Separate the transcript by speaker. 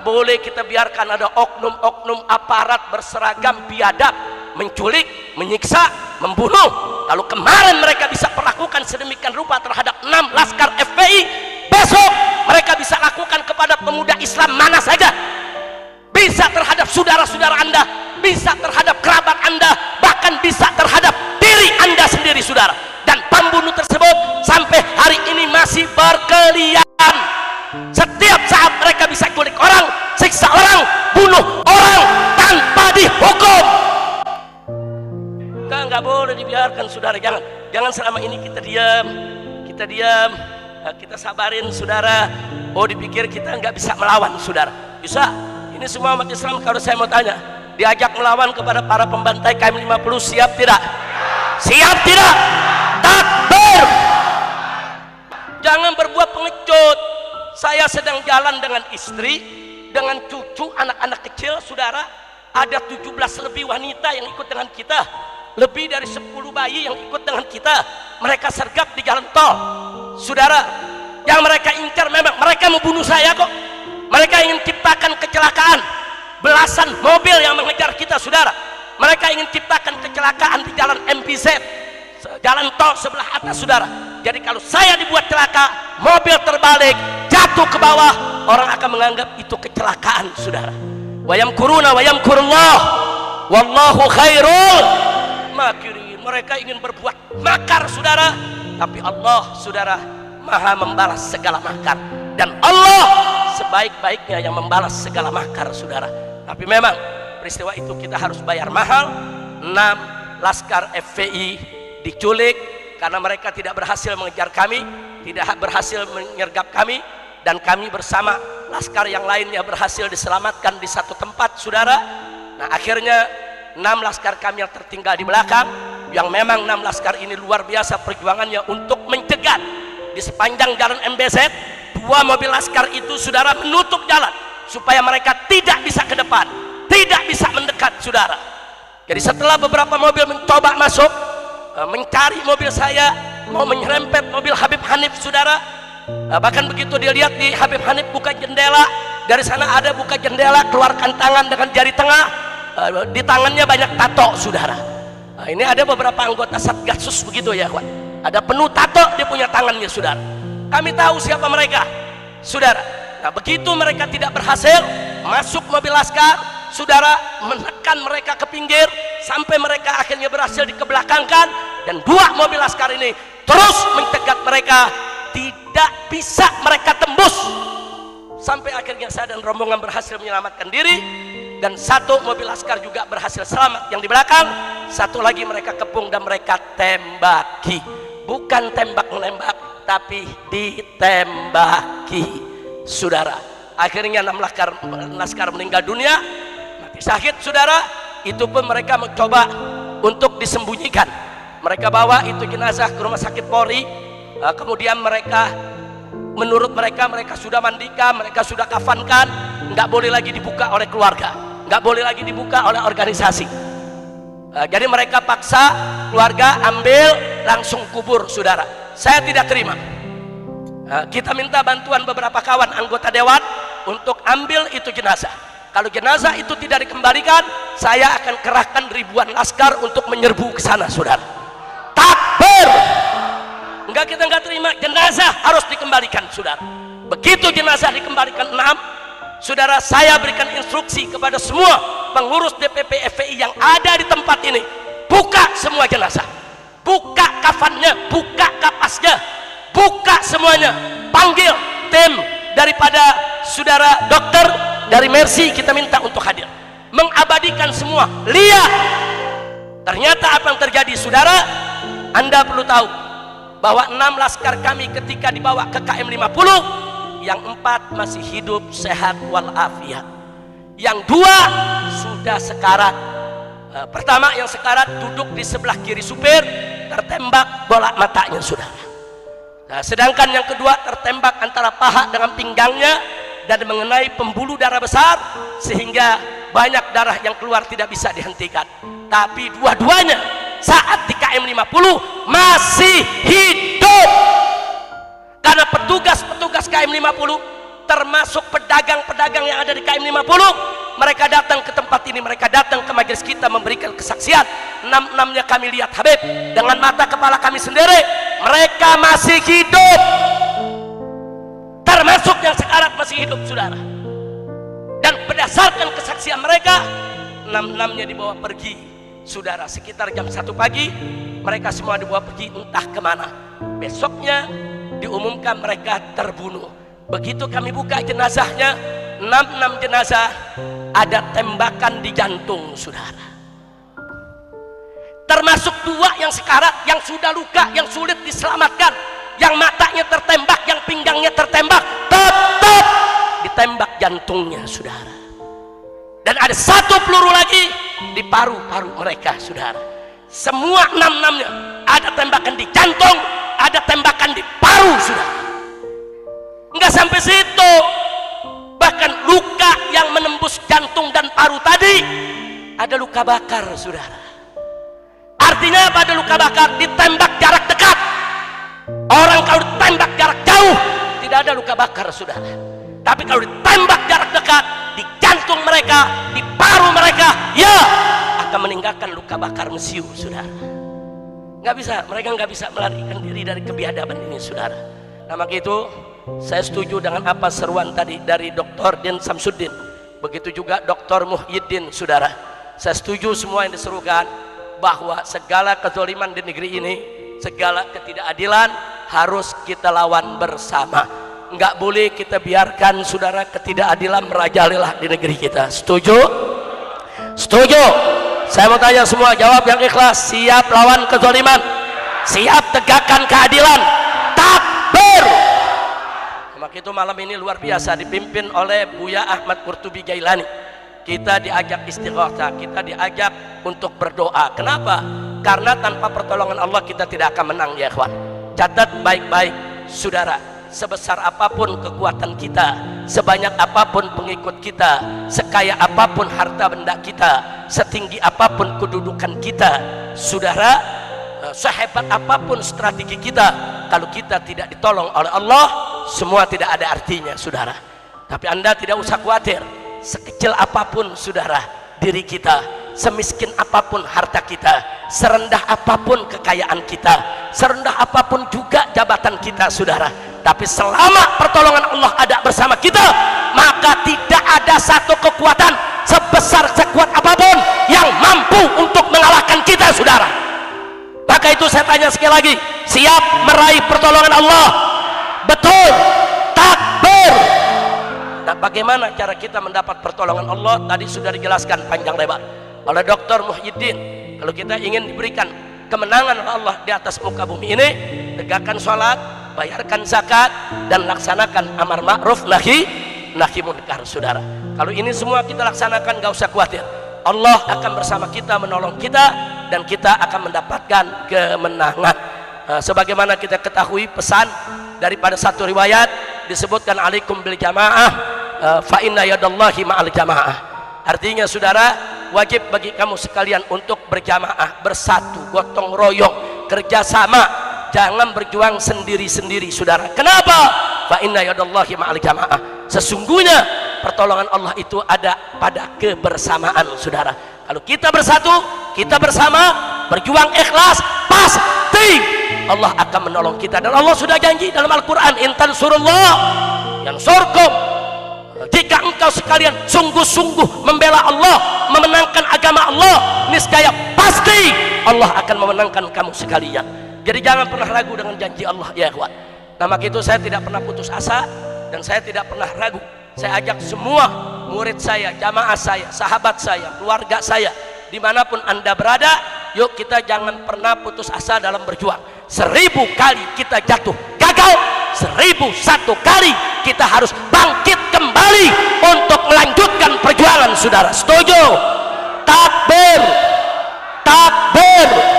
Speaker 1: boleh kita biarkan ada oknum-oknum aparat berseragam biadab menculik, menyiksa, membunuh. Lalu kemarin mereka bisa perlakukan sedemikian rupa terhadap 6 laskar FPI, besok mereka bisa lakukan kepada pemuda Islam mana saja. Bisa terhadap saudara-saudara Anda, bisa terhadap kerabat Anda, bahkan bisa terhadap diri Anda sendiri, saudara. Dan pembunuh tersebut sampai hari ini masih berkeliaran. Setiap saat mereka bisa culik orang, siksa orang, bunuh orang tanpa dihukum. Nggak boleh dibiarkan, saudara. Jangan selama ini kita diam, kita sabarin, saudara. Oh, dipikir kita nggak bisa melawan, saudara. Bisa. Ini semua umat Islam, kalau saya mau tanya, diajak melawan kepada para pembantai KM50, siap tidak? Siap tidak? Takbir! Jangan berbuat pengecut. Saya sedang jalan dengan istri, dengan cucu, anak-anak kecil, saudara. Ada 17 lebih wanita yang ikut dengan kita, lebih dari 10 bayi yang ikut dengan kita. Mereka sergap di jalan tol, saudara. Yang mereka incar memang mereka mau bunuh saya kok. Mereka ingin ciptakan kecelakaan, belasan mobil yang mengejar kita, saudara. Mereka ingin ciptakan kecelakaan di jalan MPZ, jalan tol sebelah atas, saudara. Jadi kalau saya dibuat celaka, mobil terbalik, jatuh ke bawah, orang akan menganggap itu kecelakaan, saudara. Wa yamkuruna wa yamkurullah wallahu khairul makirin. Mereka ingin berbuat makar, saudara, tapi Allah, saudara, maha membalas segala makar. Dan Allah sebaik-baiknya yang membalas segala makar, saudara. Tapi memang peristiwa itu kita harus bayar mahal. 6 laskar FPI diculik karena mereka tidak berhasil mengejar kami, tidak berhasil menyergap kami, dan kami bersama laskar yang lainnya berhasil diselamatkan di satu tempat, saudara. Nah, akhirnya 6 laskar kami yang tertinggal di belakang, yang memang 6 laskar ini luar biasa perjuangannya untuk mencegat di sepanjang jalan MBZ. 2 mobil laskar itu, saudara, menutup jalan supaya mereka tidak bisa ke depan, tidak bisa mendekat, saudara. Jadi setelah beberapa mobil mencoba masuk, mencari mobil saya, mau menyerempet mobil Habib Hanif, saudara. Bahkan begitu dia lihat di Habib Hanif buka jendela, dari sana ada buka jendela, keluarkan tangan dengan jari tengah, di tangannya banyak tato, saudara. Ini ada beberapa anggota Satgasus begitu ya, kawan. Ada penuh tato dia punya tangannya, saudara. Kami tahu siapa mereka, saudara. Nah, begitu mereka tidak berhasil masuk mobil laskar, saudara, menekan mereka ke pinggir sampai mereka akhirnya berhasil dikebelakangkan, dan 2 mobil laskar ini terus mencegat mereka, tidak bisa mereka tembus sampai akhirnya saya dan rombongan berhasil menyelamatkan diri, dan 1 mobil laskar juga berhasil selamat yang di belakang. 1 lagi mereka kepung dan mereka tembaki, bukan tembak menembak, tapi ditembaki, saudara. Akhirnya 6 laskar meninggal dunia, mati syahid, saudara. Itu pun mereka mencoba untuk disembunyikan. Mereka bawa itu jenazah ke rumah sakit Polri. Kemudian mereka, menurut mereka sudah mandikan, mereka sudah kafankan, nggak boleh lagi dibuka oleh keluarga, nggak boleh lagi dibuka oleh organisasi. Jadi mereka paksa keluarga ambil langsung kubur, saudara. Saya tidak terima. Kita minta bantuan beberapa kawan anggota dewan untuk ambil itu jenazah. Kalau jenazah itu tidak dikembalikan, saya akan kerahkan ribuan laskar untuk menyerbu ke sana, saudara. Takbir! Enggak, kita enggak terima, jenazah harus dikembalikan, saudara. Begitu jenazah dikembalikan 6, saudara, saya berikan instruksi kepada semua pengurus DPP FPI yang ada di tempat ini, buka semua jenazah, buka kafannya, buka kapasnya, buka semuanya, panggil tim daripada saudara dokter dari Mercy, kita minta untuk hadir mengabadikan semua. Lihat ternyata apa yang terjadi, saudara. Anda perlu tahu bahwa 6 laskar kami ketika dibawa ke KM50, yang 4 masih hidup sehat walafiat, yang 2 sudah sekarat. Pertama yang sekarat duduk di sebelah kiri supir, tertembak bola matanya, saudara. Nah, sedangkan yang kedua tertembak antara paha dengan pinggangnya dan mengenai pembuluh darah besar, sehingga banyak darah yang keluar tidak bisa dihentikan. Tapi dua-duanya saat di KM50 masih hidup, karena petugas KM50 termasuk pedagang-pedagang yang ada di KM 50. Mereka datang ke tempat ini, mereka datang ke majelis kita memberikan kesaksian. Enam-enamnya kami lihat Habib dengan mata kepala kami sendiri, mereka masih hidup, termasuk yang sekarat masih hidup, saudara. Dan berdasarkan kesaksian mereka, enam-enamnya dibawa pergi, saudara. Sekitar jam 1 pagi mereka semua dibawa pergi entah kemana. Besoknya diumumkan mereka terbunuh. Begitu kami buka jenazahnya, 6 jenazah ada tembakan di jantung, saudara. Termasuk 2 yang sekarat, yang sudah luka, yang sulit diselamatkan, yang matanya tertembak, yang pinggangnya tertembak, tetap ditembak jantungnya, saudara. Dan ada 1 peluru lagi di paru-paru mereka, saudara. Semua 6-6-nya ada tembakan di jantung, ada tembakan di paru, saudara. Enggak sampai situ, bahkan luka yang menembus jantung dan paru tadi ada luka bakar, saudara. Artinya apa? Ada luka bakar, ditembak jarak dekat. Orang kalau ditembak jarak jauh tidak ada luka bakar, saudara. Tapi kalau ditembak jarak dekat di jantung mereka, di paru mereka, ya akan meninggalkan luka bakar mesiu, saudara. Nggak bisa, mereka nggak bisa melarikan diri dari kebiadaban ini, saudara. Nah, maka itu saya setuju dengan apa seruan tadi dari Dr. Din Samsuddin, begitu juga Dr. Muhyiddin, saudara. Saya setuju semua yang diserukan bahwa segala kezaliman di negeri ini, segala ketidakadilan harus kita lawan bersama. Enggak boleh kita biarkan, saudara, ketidakadilan merajalela di negeri kita. Setuju? Setuju? Saya mau tanya semua, jawab yang ikhlas. Siap lawan kezaliman? Siap tegakkan keadilan? Takbir! Maka itu malam ini luar biasa dipimpin oleh Buya Ahmad Qurtubi Jailani. Kita diajak istighatsah, kita diajak untuk berdoa. Kenapa? Karena tanpa pertolongan Allah kita tidak akan menang, ya ikhwan. Catat baik-baik, saudara. Sebesar apapun kekuatan kita, sebanyak apapun pengikut kita, sekaya apapun harta benda kita, setinggi apapun kedudukan kita, saudara, sehebat apapun strategi kita, kalau kita tidak ditolong oleh Allah, semua tidak ada artinya, saudara. Tapi Anda tidak usah khawatir. Sekecil apapun, saudara, diri kita, semiskin apapun harta kita, serendah apapun kekayaan kita, serendah apapun juga jabatan kita, saudara, tapi selama pertolongan Allah ada bersama kita, maka tidak ada satu kekuatan sebesar sekuat apapun yang mampu untuk mengalahkan kita, saudara. Maka itu saya tanya sekali lagi, siap meraih pertolongan Allah? Betul. Takbir. Nah, bagaimana cara kita mendapat pertolongan Allah? Tadi sudah dijelaskan panjang lebar oleh Dr. Muhyiddin. Kalau kita ingin diberikan kemenangan oleh Allah di atas muka bumi ini, tegakkan sholat, bayarkan zakat, dan laksanakan amar ma'ruf nahi munkar, saudara. Kalau ini semua kita laksanakan, gak usah khawatir, Allah akan bersama kita, menolong kita, dan kita akan mendapatkan kemenangan. Sebagaimana kita ketahui pesan daripada satu riwayat disebutkan alaikum bil jamaah fa inna yadallahi ma'al jamaah. Artinya, saudara, wajib bagi kamu sekalian untuk berjamaah, bersatu, gotong royong, kerjasama, jangan berjuang sendiri-sendiri, saudara. Kenapa? Fa inna yadallahi ma'al jamaah. Sesungguhnya pertolongan Allah itu ada pada kebersamaan, saudara. Kalau kita bersatu, kita bersama, berjuang ikhlas, pasti Allah akan menolong kita. Dan Allah sudah janji dalam Al-Quran, intan surullah yang surkum. Jika engkau sekalian sungguh-sungguh membela Allah, memenangkan agama Allah, niscaya pasti Allah akan memenangkan kamu sekalian. Jadi jangan pernah ragu dengan janji Allah, ya ikhwan. Nah, maka itu saya tidak pernah putus asa dan saya tidak pernah ragu. Saya ajak semua murid saya, jamaah saya, sahabat saya, keluarga saya, dimanapun Anda berada, yuk kita jangan pernah putus asa dalam berjuang. 1000 kali kita jatuh gagal, 1001 kali kita harus bangkit kembali untuk melanjutkan perjuangan, saudara. Setuju? Takbir, takbir.